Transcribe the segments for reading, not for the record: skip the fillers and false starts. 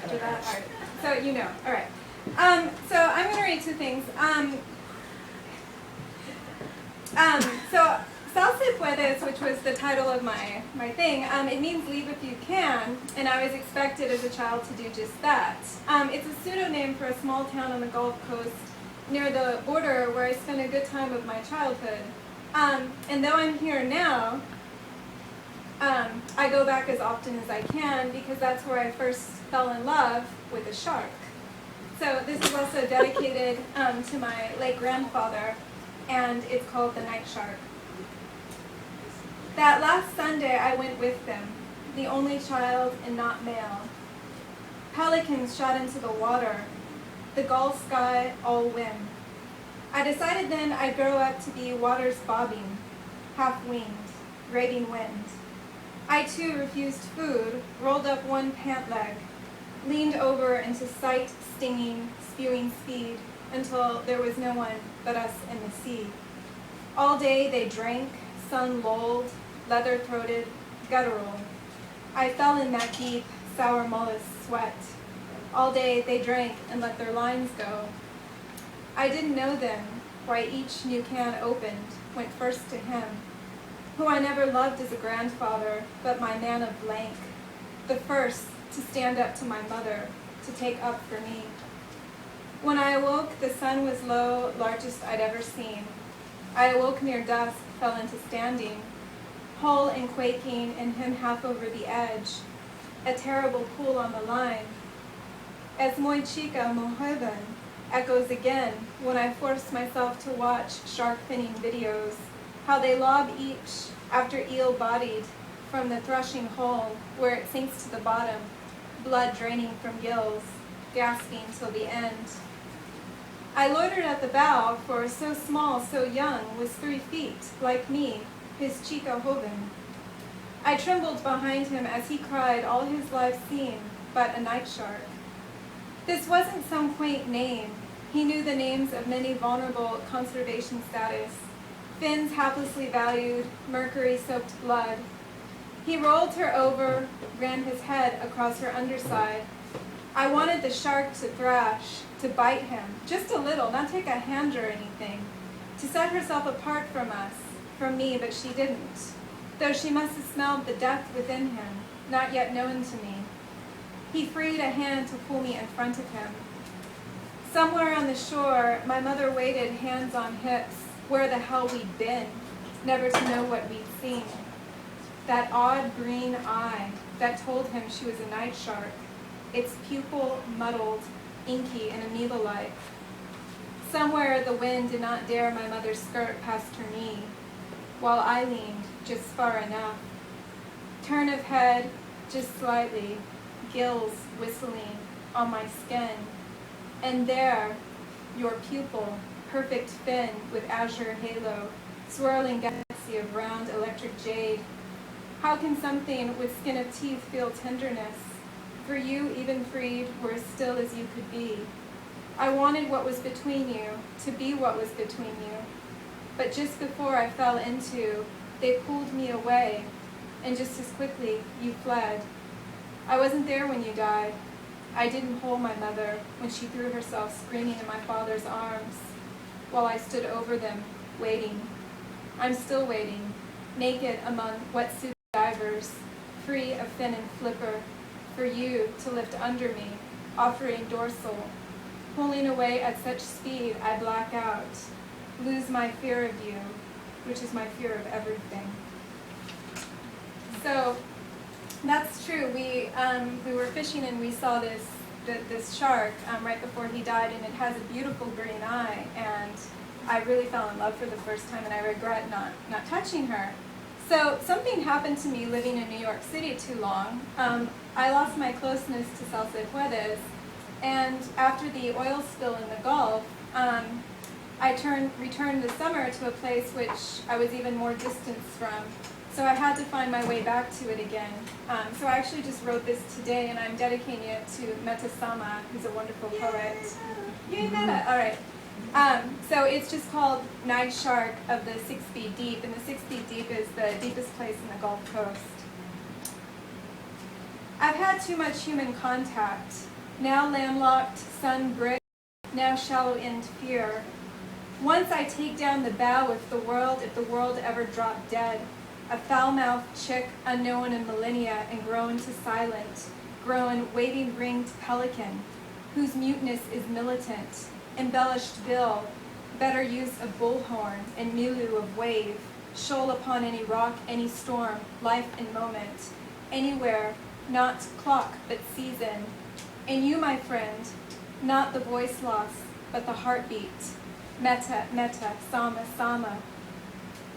after that? All right. So you know. All right. So I'm going to read two things. So Sal se puedes, which was the title of my thing, it means leave if you can, and I was expected as a child to do just that. It's a pseudonym for a small town on the Gulf Coast near the border where I spent a good time of my childhood. And though I'm here now, I go back as often as I can because that's where I first fell in love with a shark. So this is also dedicated to my late grandfather, and it's called The Night Shark. That last Sunday I went with them, the only child and not male. Pelicans shot into the water, the gull sky all wind. I decided then I'd grow up to be waters bobbing, half-winged, raiding wind. I too refused food, rolled up one pant leg, leaned over into sight, stinging, spewing speed until there was no one but us in the sea. All day they drank, sun lulled, leather-throated, guttural. I fell in that deep, sour mollusk sweat. All day they drank and let their lines go. I didn't know then why each new can opened went first to him, who I never loved as a grandfather, but my man of blank, the first to stand up to my mother, to take up for me. When I awoke, the sun was low, largest I'd ever seen. I awoke near dusk, fell into standing, whole and quaking, and him half over the edge, a terrible pull on the line. Es muy chica, muy joven, echoes again when I force myself to watch shark finning videos, how they lob each after eel-bodied from the threshing hole where it sinks to the bottom, blood draining from gills, gasping till the end. I loitered at the bow, for so small, so young, was 3 feet, like me, his chica joven. I trembled behind him as he cried all his life seen, but a night shark. This wasn't some quaint name. He knew the names of many vulnerable conservation status, fins haplessly valued, mercury-soaked blood. He rolled her over, ran his head across her underside. I wanted the shark to thrash, to bite him, just a little, not take a hand or anything, to set herself apart from us, from me, but she didn't, though she must have smelled the death within him, not yet known to me. He freed a hand to pull me in front of him. Somewhere on the shore, my mother waited, hands on hips, where the hell we'd been, never to know what we'd seen. That odd green eye that told him she was a night shark, its pupil muddled, inky and amoeba-like. Somewhere the wind did not dare my mother's skirt past her knee, while I leaned just far enough. Turn of head, just slightly, gills whistling on my skin. And there, your pupil, perfect fin with azure halo, swirling galaxy of round electric jade. How can something with skin of teeth feel tenderness? For you, even freed, were as still as you could be. I wanted what was between you, to be what was between you. But just before I fell into, they pulled me away, and just as quickly, you fled. I wasn't there when you died. I didn't hold my mother when she threw herself screaming in my father's arms, while I stood over them, waiting. I'm still waiting, naked among wetsuit divers, free of fin and flipper, for you to lift under me, offering dorsal. Pulling away at such speed, I black out, lose my fear of you, which is my fear of everything. So that's true. We were fishing and we saw this shark right before he died, and it has a beautiful green eye, and I really fell in love for the first time, and I regret not touching her. So something happened to me living in New York City too long. I lost my closeness to Sal se puedes, and after the oil spill in the Gulf, I returned this summer to a place which I was even more distanced from. So I had to find my way back to it again. So I actually just wrote this today, and I'm dedicating it to Meta Sama, who's a wonderful poet. Yay, Meta! All right. So it's just called Night Shark of the 6 feet deep, and the 6 feet deep is the deepest place in the Gulf Coast. I've had too much human contact, now landlocked, sun-bricked, now shallow in fear. Once I take down the bow if the world ever dropped dead, a foul-mouthed chick unknown in millennia and grown to silent, grown waving-ringed pelican, whose muteness is militant, embellished bill, better use of bullhorn and milieu of wave, shoal upon any rock, any storm, life and moment, anywhere, not clock but season. And you, my friend, not the voice loss, but the heartbeat, meta, meta, sama, sama.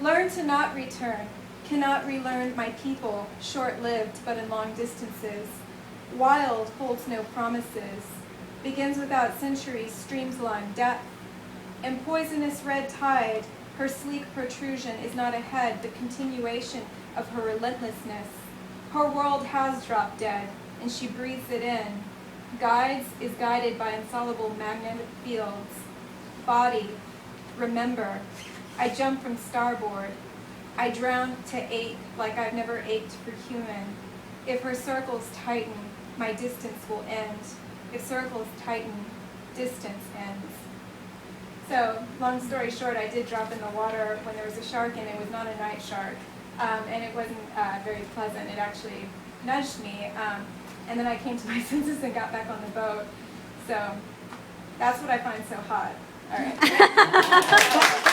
Learn to not return, cannot relearn my people, short-lived but in long distances. Wild holds no promises, begins without centuries, streams along depth. And poisonous red tide, her sleek protrusion is not a head, but continuation of her relentlessness. Her world has dropped dead, and she breathes it in. Guides is guided by insoluble magnetic fields. Body, remember, I jump from starboard. I drown to ache like I've never ached for human. If her circles tighten, my distance will end. If circles tighten, distance ends. So, long story short, I did drop in the water when there was a shark, and it was not a night shark, and it wasn't very pleasant. It actually nudged me, and then I came to my senses and got back on the boat. So, that's what I find so hot. All right.